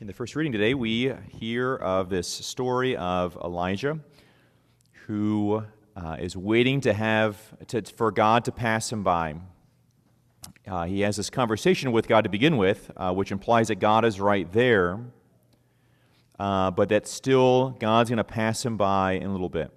In the first reading today, we hear of this story of Elijah who is waiting for God to pass him by. He has this conversation with God to begin with, which implies that God is right there, but that still God's going to pass him by in a little bit.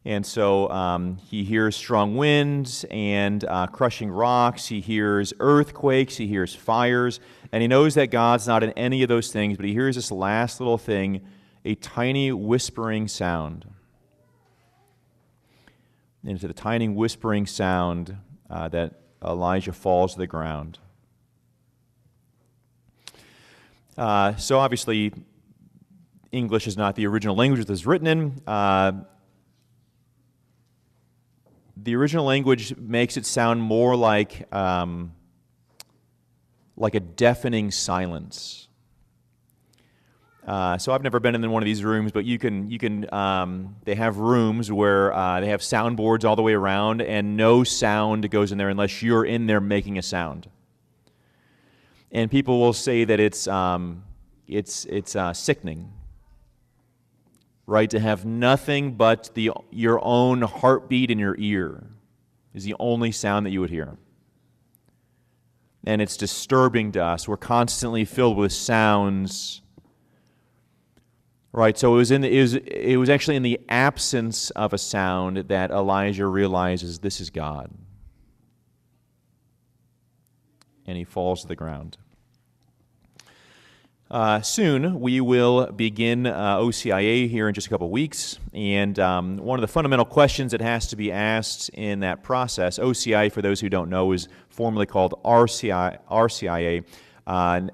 And so he hears strong winds and crushing rocks. He hears earthquakes. He hears fires. And he knows that God's not in any of those things, but he hears this last little thing, a tiny whispering sound. And it's the tiny whispering sound that Elijah falls to the ground. So obviously, English is not the original language that it's written in. The original language makes it sound more like a deafening silence. So I've never been in one of these rooms, but you can. They have rooms where they have soundboards all the way around, and no sound goes in there unless you're in there making a sound. And people will say that it's sickening, right? To have nothing but your own heartbeat in your ear is the only sound that you would hear. And it's disturbing to us. We're constantly filled with sounds, right? So it was actually in the absence of a sound that Elijah realizes this is God. And he falls to the ground. Soon we will begin OCIA here in just a couple of weeks, and one of the fundamental questions that has to be asked in that process, OCIA, for those who don't know, is formerly called RCIA.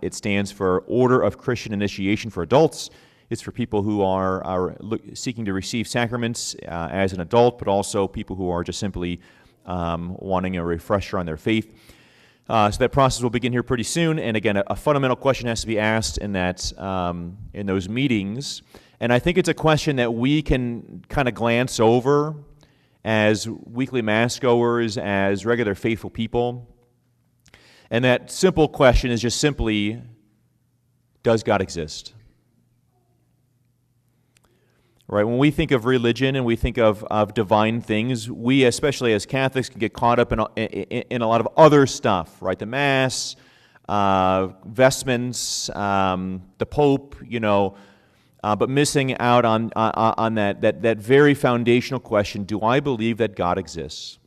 It stands for Order of Christian Initiation for Adults. It's for people who are seeking to receive sacraments as an adult, but also people who are just simply wanting a refresher on their faith. So that process will begin here pretty soon, and again, a fundamental question has to be asked in those meetings, and I think it's a question that we can kind of glance over as weekly Mass goers, as regular faithful people, and that simple question is just simply, does God exist? Right, when we think of religion and we think of divine things, we, especially as Catholics, can get caught up in a lot of other stuff, right? The Mass, vestments, the Pope, but missing out on that very foundational question: do I believe that God exists?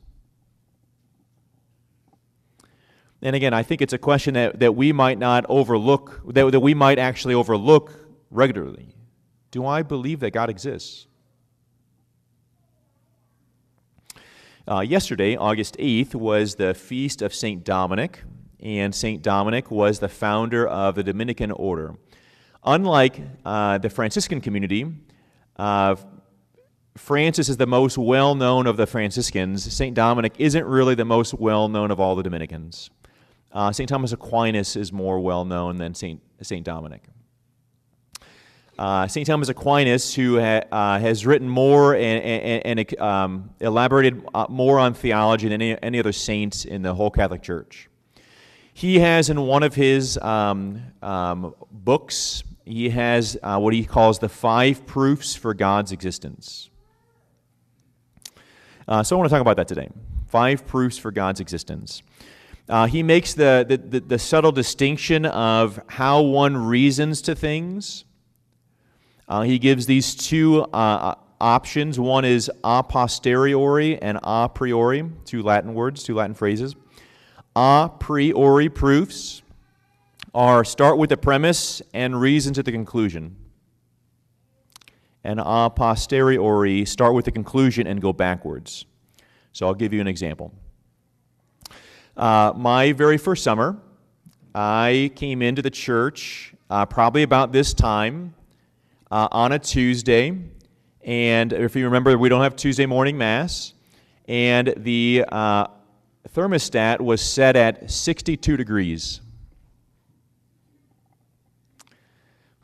And again, I think it's a question that we might not overlook, that we might actually overlook regularly. Do I believe that God exists? Yesterday, August 8th, was the feast of St. Dominic, and St. Dominic was the founder of the Dominican order. Unlike the Franciscan community, Francis is the most well-known of the Franciscans. St. Dominic isn't really the most well-known of all the Dominicans. St. Thomas Aquinas is more well-known than St. Dominic. St. Thomas Aquinas, who has written more and elaborated more on theology than any other saint in the whole Catholic Church. He has in one of his books, he has what he calls the 5 proofs for God's existence. So I want to talk about that today. 5 proofs for God's existence. He makes the subtle distinction of how one reasons to things. He gives these 2 options. One is a posteriori and a priori, 2 Latin words, 2 Latin phrases. A priori proofs start with the premise and reason to the conclusion. And a posteriori start with the conclusion and go backwards. So I'll give you an example. My very first summer, I came into the church probably about this time, on a Tuesday, and if you remember, we don't have Tuesday morning Mass, and the thermostat was set at 62 degrees,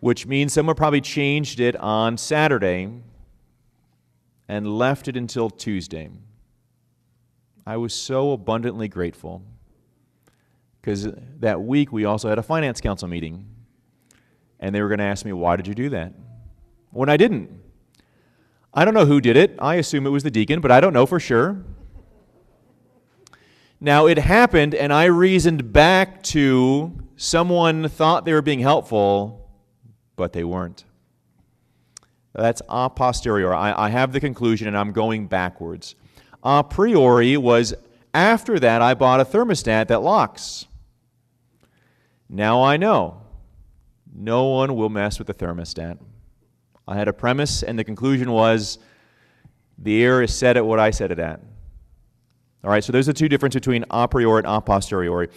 which means someone probably changed it on Saturday and left it until Tuesday. I was so abundantly grateful because that week we also had a finance council meeting. And they were going to ask me, why did you do that? When I didn't. I don't know who did it. I assume it was the deacon, but I don't know for sure. Now, it happened, and I reasoned back to someone thought they were being helpful, but they weren't. That's a posteriori. I have the conclusion, and I'm going backwards. A priori was, after that, I bought a thermostat that locks. Now I know. No one will mess with the thermostat. I had a premise, and the conclusion was, the air is set at what I set it at. All right, so there's the two differences between a priori and a posteriori.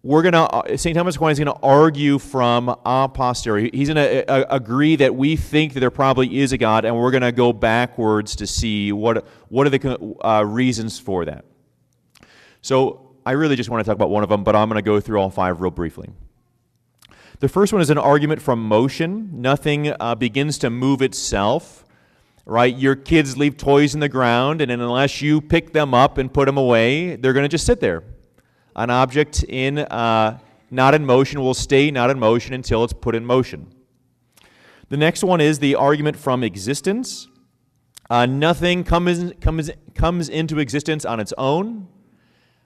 St. Thomas Aquinas is going to argue from a posteriori. He's going to agree that we think that there probably is a God, and we're going to go backwards to see what are the reasons for that. So I really just want to talk about one of them, but I'm going to go through all five real briefly. The first one is an argument from motion. Nothing begins to move itself. Right? Your kids leave toys in the ground, and unless you pick them up and put them away, they're going to just sit there. An object not in motion will stay not in motion until it's put in motion. The next one is the argument from existence. Nothing comes into existence on its own,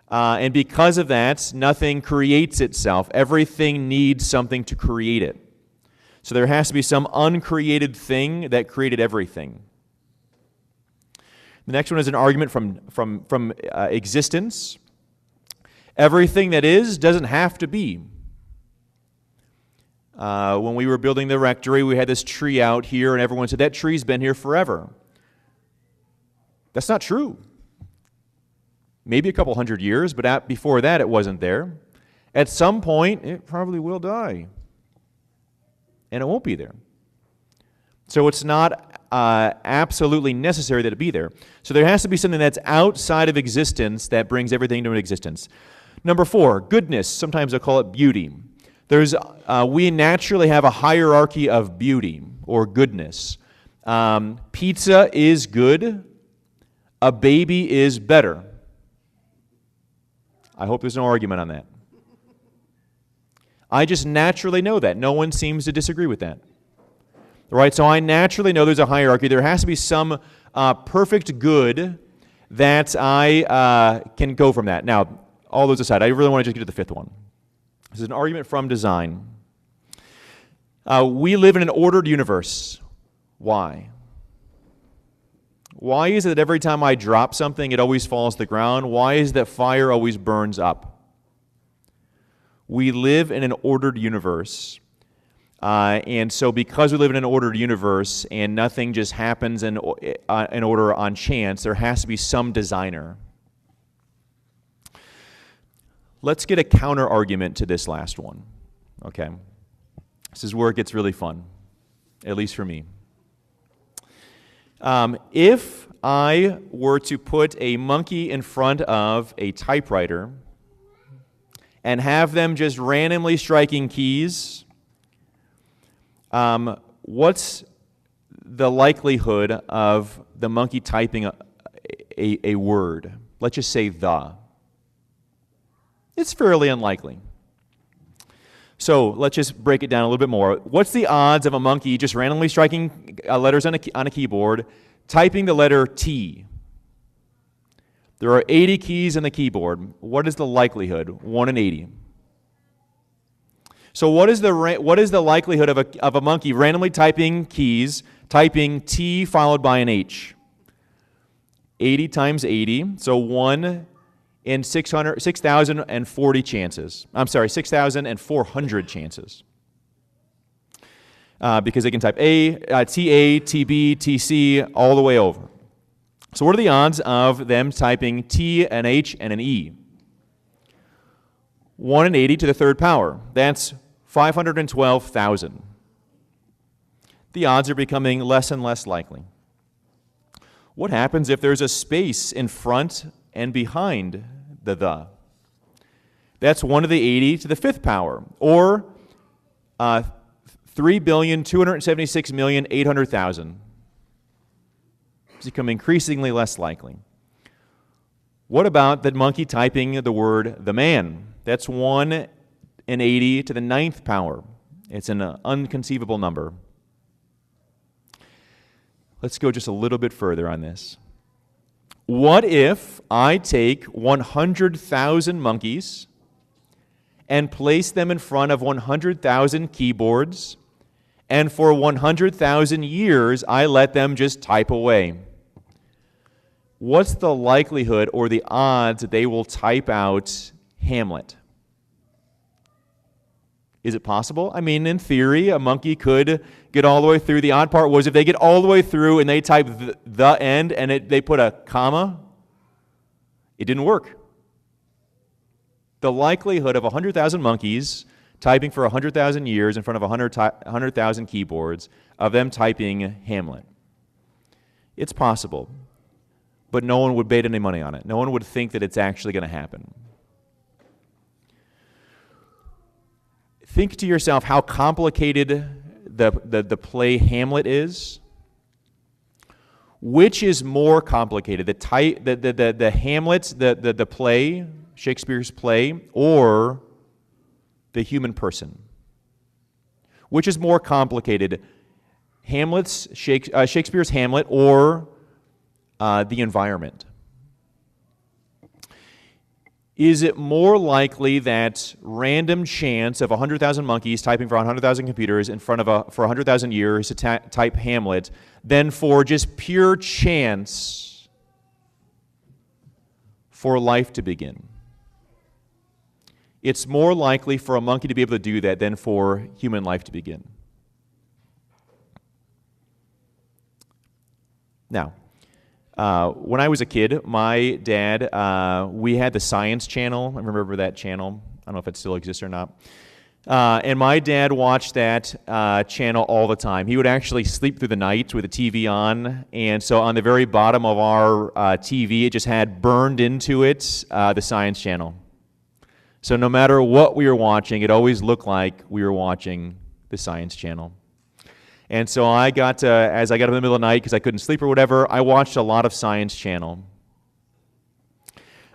and because of that, nothing creates itself. Everything needs something to create it. So there has to be some uncreated thing that created everything. The next one is an argument from existence. Everything that is doesn't have to be. When we were building the rectory, we had this tree out here, and everyone said, that tree's been here forever. That's not true. Maybe a couple hundred years, but before that, it wasn't there. At some point, it probably will die. And it won't be there. So it's not absolutely necessary that it be there. So there has to be something that's outside of existence that brings everything into existence. Number 4, goodness. Sometimes they'll call it beauty. We naturally have a hierarchy of beauty or goodness. Pizza is good. A baby is better. I hope there's no argument on that. I just naturally know that. No one seems to disagree with that. Right? So I naturally know there's a hierarchy. There has to be some perfect good that I can go from that. Now, all those aside, I really want to just get to the fifth one. This is an argument from design. We live in an ordered universe. Why? Why is it that every time I drop something, it always falls to the ground? Why is it that fire always burns up? We live in an ordered universe. And so because we live in an ordered universe and nothing just happens in order on chance, there has to be some designer. Let's get a counter argument to this last one. Okay. This is where it gets really fun, at least for me. If I were to put a monkey in front of a typewriter and have them just randomly striking keys, what's the likelihood of the monkey typing a word? Let's just say the. It's fairly unlikely. So let's just break it down a little bit more. What's the odds of a monkey just randomly striking letters on a keyboard, typing the letter T? There are 80 keys on the keyboard. What is the likelihood? 1 in 80. So what is the likelihood of a monkey randomly typing keys, typing T followed by an H? 80 times 80, so 1 in 6,040 chances. I'm sorry, 6,400 chances. Because they can type A, TA, TB, TC, all the way over. So what are the odds of them typing T, an H, and an E? 1 in 80 to the third power. That's 512,000. The odds are becoming less and less likely. What happens if there's a space in front and behind the? That's 1 to the 80 to the fifth power, or 3,276,800,000. It's becoming increasingly less likely. What about the monkey typing the word the man? That's 1 in 80 to the ninth power, It's an unconceivable number. Let's go just a little bit further on this. What if I take 100,000 monkeys and place them in front of 100,000 keyboards, and for 100,000 years I let them just type away? What's the likelihood or the odds that they will type out Hamlet? Is it possible? I mean, in theory, a monkey could get all the way through. The odd part was if they get all the way through and they type the end and they put a comma, it didn't work. The likelihood of 100,000 monkeys typing for 100,000 years in front of 100,000 keyboards, of them typing Hamlet. It's possible, but no one would bet any money on it. No one would think that it's actually going to happen. Think to yourself how complicated the play Hamlet is. Which is more complicated, the Hamlet, the play, Shakespeare's play, or the human person? Which is more complicated, Shakespeare's Hamlet, or the environment? Is it more likely that random chance of 100,000 monkeys typing for 100,000 computers in front of for 100,000 years to type Hamlet than for just pure chance for life to begin? It's more likely for a monkey to be able to do that than for human life to begin. Now, when I was a kid, my dad, we had the Science Channel. I remember that channel. I don't know if it still exists or not. And my dad watched that channel all the time. He would actually sleep through the night with the TV on. And so on the very bottom of our TV, it just had burned into it the Science Channel. So no matter what we were watching, it always looked like we were watching the Science Channel. And so as I got up in the middle of the night because I couldn't sleep or whatever, I watched a lot of Science Channel.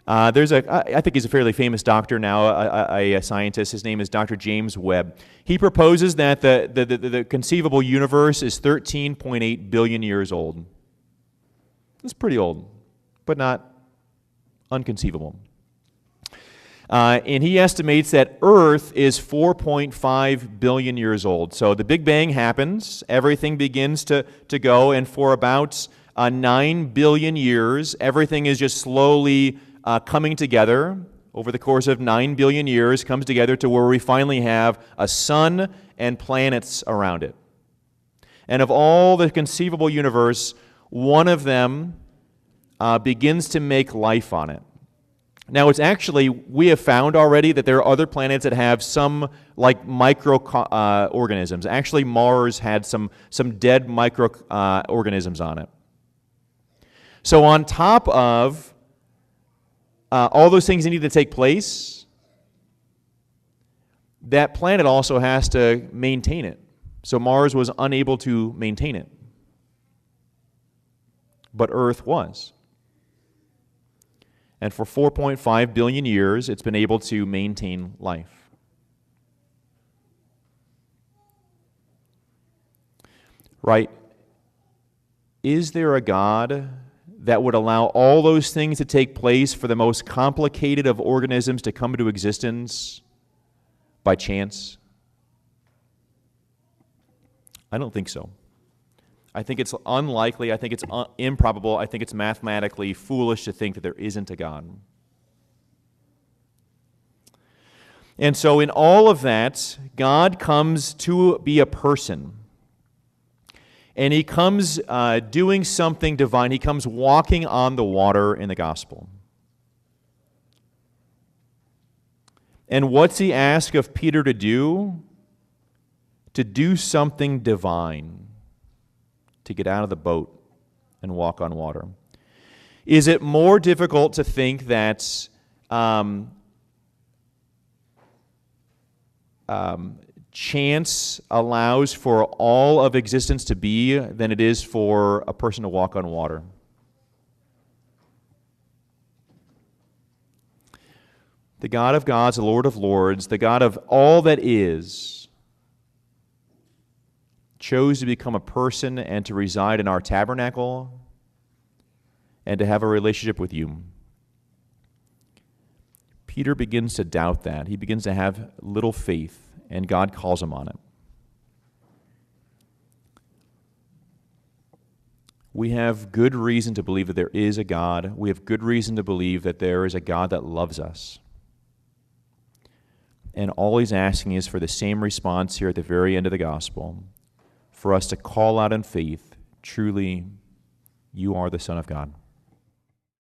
I think he's a fairly famous doctor now, a scientist. His name is Dr. James Webb. He proposes that the conceivable universe is 13.8 billion years old. It's pretty old, but not unconceivable. And he estimates that Earth is 4.5 billion years old. So the Big Bang happens, everything begins to go, and for about 9 billion years, everything is just slowly coming together. Over the course of 9 billion years, comes together to where we finally have a sun and planets around it. And of all the conceivable universe, one of them begins to make life on it. Now, we have found already that there are other planets that have some like microorganisms. Actually, Mars had some dead microorganisms on it. So on top of all those things that need to take place, that planet also has to maintain it. So Mars was unable to maintain it. But Earth was. And for 4.5 billion years, it's been able to maintain life. Right? Is there a God that would allow all those things to take place for the most complicated of organisms to come into existence by chance? I don't think so. I think it's unlikely, I think it's improbable, I think it's mathematically foolish to think that there isn't a God. And so in all of that, God comes to be a person. And he comes doing something divine. He comes walking on the water in the gospel. And what's he ask of Peter to do? To do something divine. To get out of the boat and walk on water. Is it more difficult to think that chance allows for all of existence to be than it is for a person to walk on water? The God of gods, the Lord of lords, the God of all that is, chose to become a person and to reside in our tabernacle and to have a relationship with you. Peter begins to doubt that. He begins to have little faith, and God calls him on it. We have good reason to believe that there is a God. We have good reason to believe that there is a God that loves us. And all he's asking is for the same response here at the very end of the gospel, for us to call out in faith, truly, you are the Son of God.